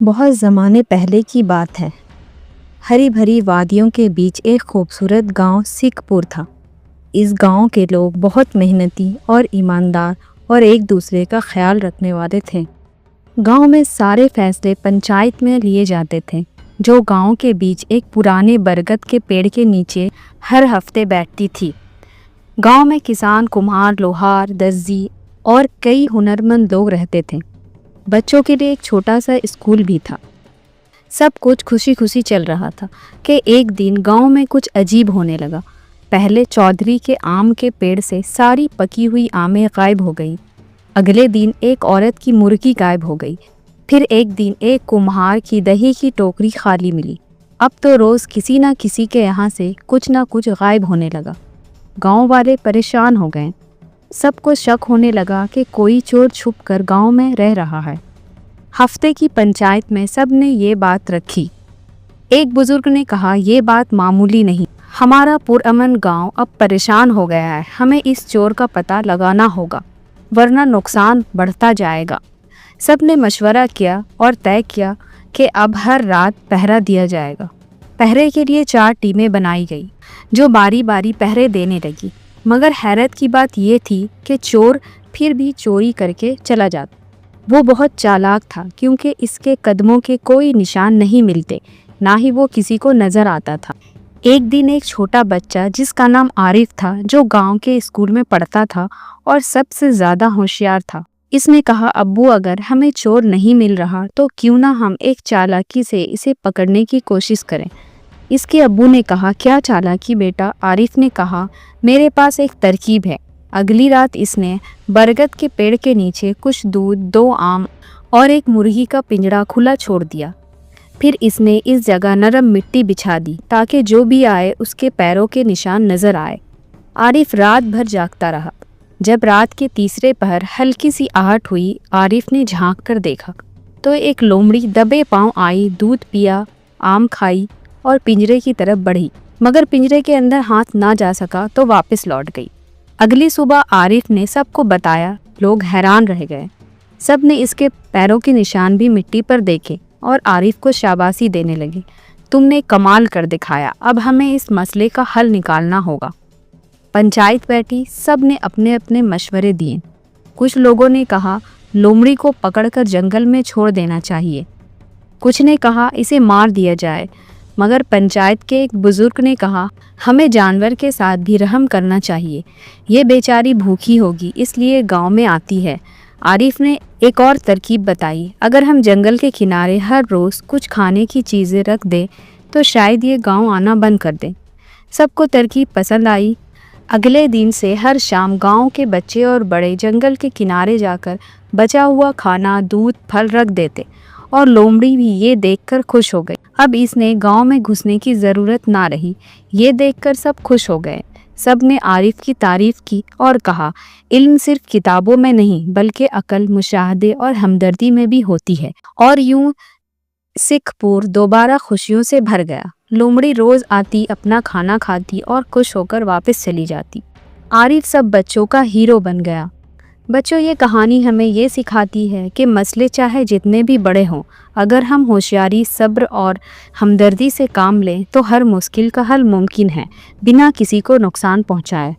بہت زمانے پہلے کی بات ہے۔ ہری بھری وادیوں کے بیچ ایک خوبصورت گاؤں سکھ پور تھا۔ اس گاؤں کے لوگ بہت محنتی اور ایماندار اور ایک دوسرے کا خیال رکھنے والے تھے۔ گاؤں میں سارے فیصلے پنچایت میں لیے جاتے تھے، جو گاؤں کے بیچ ایک پرانے برگد کے پیڑ کے نیچے ہر ہفتے بیٹھتی تھی۔ گاؤں میں کسان، کمہار، لوہار، درزی اور کئی ہنرمند لوگ رہتے تھے۔ بچوں کے لیے ایک چھوٹا سا اسکول بھی تھا۔ سب کچھ خوشی خوشی چل رہا تھا کہ ایک دن گاؤں میں کچھ عجیب ہونے لگا۔ پہلے چودھری کے آم کے پیڑ سے ساری پکی ہوئی آمیں غائب ہو گئی۔ اگلے دن ایک عورت کی مرغی غائب ہو گئی۔ پھر ایک دن ایک کمہار کی دہی کی ٹوکری خالی ملی۔ اب تو روز کسی نہ کسی کے یہاں سے کچھ نہ کچھ غائب ہونے لگا۔ گاؤں والے پریشان ہو گئے۔ سب کو شک ہونے لگا کہ کوئی چور چھپ کر گاؤں میں رہ رہا ہے۔ ہفتے کی پنچایت میں سب نے یہ بات رکھی۔ ایک بزرگ نے کہا، یہ بات معمولی نہیں، ہمارا پرامن گاؤں اب پریشان ہو گیا ہے۔ ہمیں اس چور کا پتہ لگانا ہوگا، ورنہ نقصان بڑھتا جائے گا۔ سب نے مشورہ کیا اور طے کیا کہ اب ہر رات پہرا دیا جائے گا۔ پہرے کے لیے 4 ٹیمیں بنائی گئی، جو باری باری پہرے دینے لگی۔ مگر حیرت کی بات یہ تھی کہ چور پھر بھی چوری کر کے چلا جاتا۔ وہ بہت چالاک تھا، کیونکہ اس کے قدموں کے کوئی نشان نہیں ملتے، نہ ہی وہ کسی کو نظر آتا تھا۔ ایک دن ایک چھوٹا بچہ جس کا نام عارف تھا، جو گاؤں کے اسکول میں پڑھتا تھا اور سب سے زیادہ ہوشیار تھا، اس نے کہا، ابو اگر ہمیں چور نہیں مل رہا تو کیوں نہ ہم ایک چالاکی سے اسے پکڑنے کی کوشش کریں۔ اس کے ابو نے کہا، کیا چالاکی بیٹا؟ عارف نے کہا، میرے پاس ایک ترکیب ہے۔ اگلی رات اس نے برگد کے پیڑ کے نیچے کچھ دودھ، 2 آم اور ایک مرغی کا پنجرا کھلا چھوڑ دیا۔ پھر اس نے اس جگہ نرم مٹی بچھا دی تاکہ جو بھی آئے اس کے پیروں کے نشان نظر آئے۔ عارف رات بھر جاگتا رہا۔ جب رات کے تیسرے پہر ہلکی سی آہٹ ہوئی، عارف نے جھانک کر دیکھا تو ایک لومڑی دبے پاؤں آئی، دودھ پیا، آم کھائی اور پنجرے کی طرف بڑھی، مگر پنجرے کے اندر ہاتھ نہ جا سکا تو واپس لوٹ گئی۔ اگلی صبح عارف نے سب کو بتایا۔ لوگ حیران رہ گئے۔ سب نے اس کے پیروں کے نشان بھی مٹی پر دیکھے اور عارف کو شاباشی دینے لگے۔ تم نے کمال کر دکھایا، اب ہمیں اس مسئلے کا حل نکالنا ہوگا۔ پنچایت بیٹھی، سب نے اپنے اپنے مشورے دیے۔ کچھ لوگوں نے کہا، لومڑی کو پکڑ کر جنگل میں چھوڑ دینا چاہیے۔ کچھ نے کہا، اسے مار دیا جائے، مگر پنچایت کے ایک بزرگ نے کہا، ہمیں جانور کے ساتھ بھی رحم کرنا چاہیے، یہ بیچاری بھوکی ہوگی اس لیے گاؤں میں آتی ہے۔ عارف نے ایک اور ترکیب بتائی، اگر ہم جنگل کے کنارے ہر روز کچھ کھانے کی چیزیں رکھ دیں تو شاید یہ گاؤں آنا بند کر دیں۔ سب کو ترکیب پسند آئی۔ اگلے دن سے ہر شام گاؤں کے بچے اور بڑے جنگل کے کنارے جا کر بچا ہوا کھانا، دودھ، پھل رکھ دیتے، اور لومڑی بھی یہ دیکھ کر خوش ہو گئی۔ اب اس نے گاؤں میں گھسنے کی ضرورت نہ رہی۔ یہ دیکھ کر سب خوش ہو گئے۔ سب نے عارف کی تعریف کی اور کہا، علم صرف کتابوں میں نہیں بلکہ عقل، مشاہدے اور ہمدردی میں بھی ہوتی ہے۔ اور یوں سکھ پور دوبارہ خوشیوں سے بھر گیا۔ لومڑی روز آتی، اپنا کھانا کھاتی اور خوش ہو کر واپس چلی جاتی۔ عارف سب بچوں کا ہیرو بن گیا۔ بچوں، یہ کہانی ہمیں یہ سکھاتی ہے کہ مسئلے چاہے جتنے بھی بڑے ہوں، اگر ہم ہوشیاری، صبر اور ہمدردی سے کام لیں تو ہر مشکل کا حل ممکن ہے، بنا کسی کو نقصان پہنچائے۔